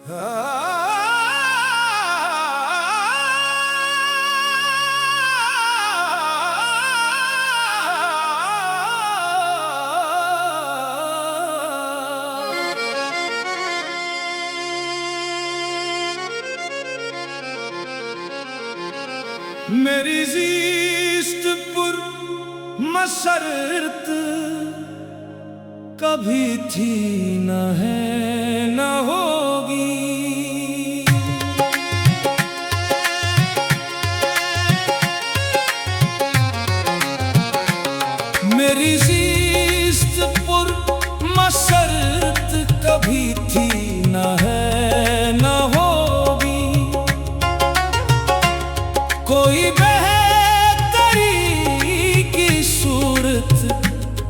मेरी ज़िस्त पुर मसरत कभी थी न है न होगी। मेरी ज़िस्त पुर मसरत कभी थी न है न होगी। कोई बेहतरी की सूरत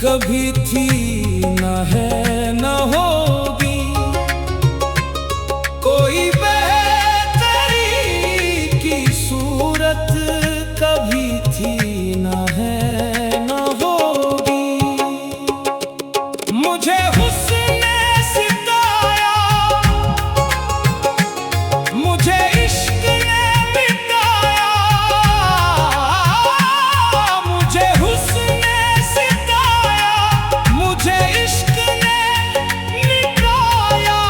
कभी थी न है न होगी। कोई बेहतरी की सूरत कभी थी न है न होगी। मुझे हुस्न सिताया, मुझे इश्क ने मिटाया। मुझे हुस्न सिताया, मुझे इश्क ने मिटाया।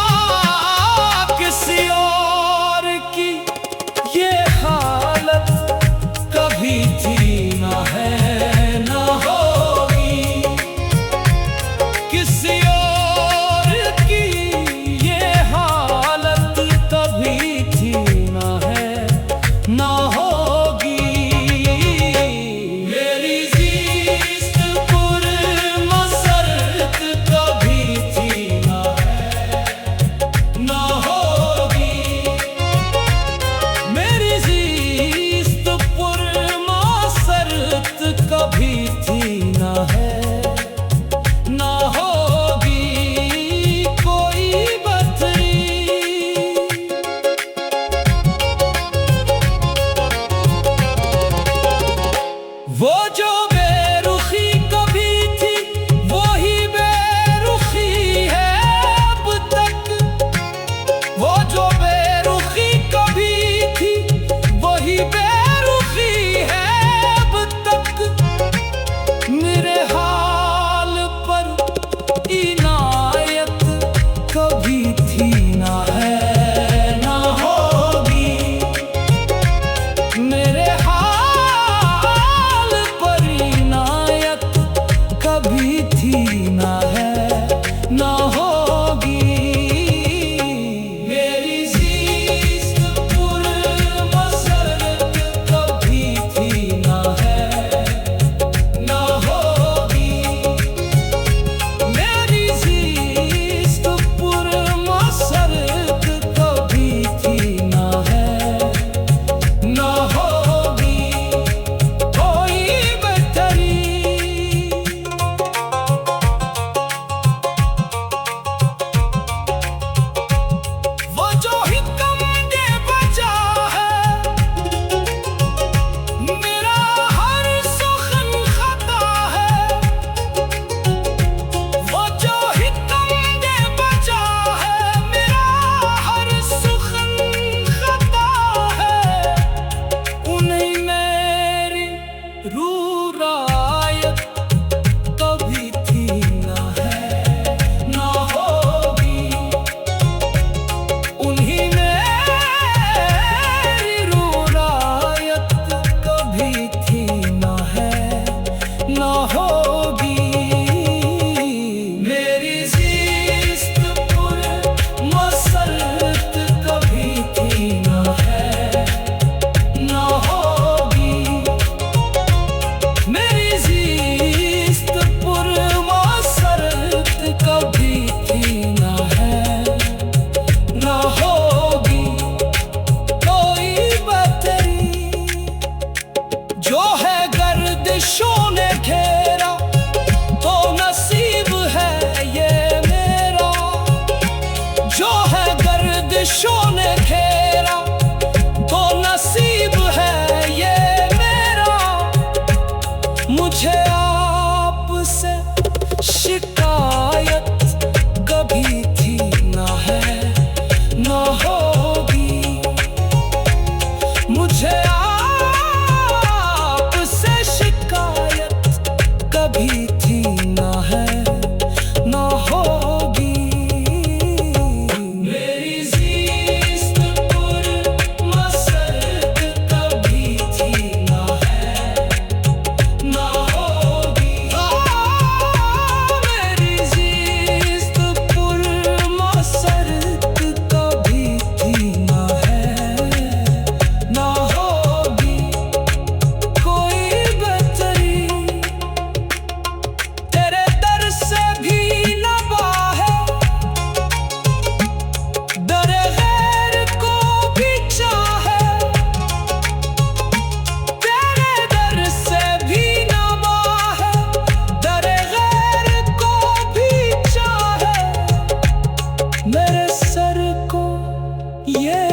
किसी और की ये हालत कभी थी न है न होगी। किसी और की ये हालत कभी थी न है न होगी। मेरी ज़िस्त पुर मसरत कभी थी न है न होगी। मेरी ज़िस्त पुर मसरत कभी थी न है न होगी। कोई बदरी वो जो बेरुखी कभी थी वही बेरुखी है अब तक। वो जो बेरुखी कभी थी वही बेरुखी है अब तक। मेरे हाल पर इनायत कभी थी न है न होगी। मेरे हाल पर इनायत कभी थी न है न होगी। मेरी ज़िस्त पुर मसरत कभी थी न है न होगी। मेरी ज़िस्त पुर मसरत कभी थी न है न होगी। कोई बेहतरी वो जो हिकम दे बचा है, मेरा हर सुखन खता है। वो जो हिकम दे बचा है, मेरा हर सुखन खता है। उन्हीं मेरी रूह रायत कभी थी न है न होगी। उन्हीं मेरी रूह रायत कभी थी न है न होगी। मेरी ज़िस्त पुर मसरत कभी थी न है न होगी। मेरी ज़िस्त पुर मसरत कभी थी न है न होगी। कोई बदरी जो है गर्दिशों ने घेरा तो नसीब है ये मेरा। जो है गर्दिशों ने घेरा तो नसीब है ये मेरा। मुझे आपसे शिकायत कभी थी न है न ये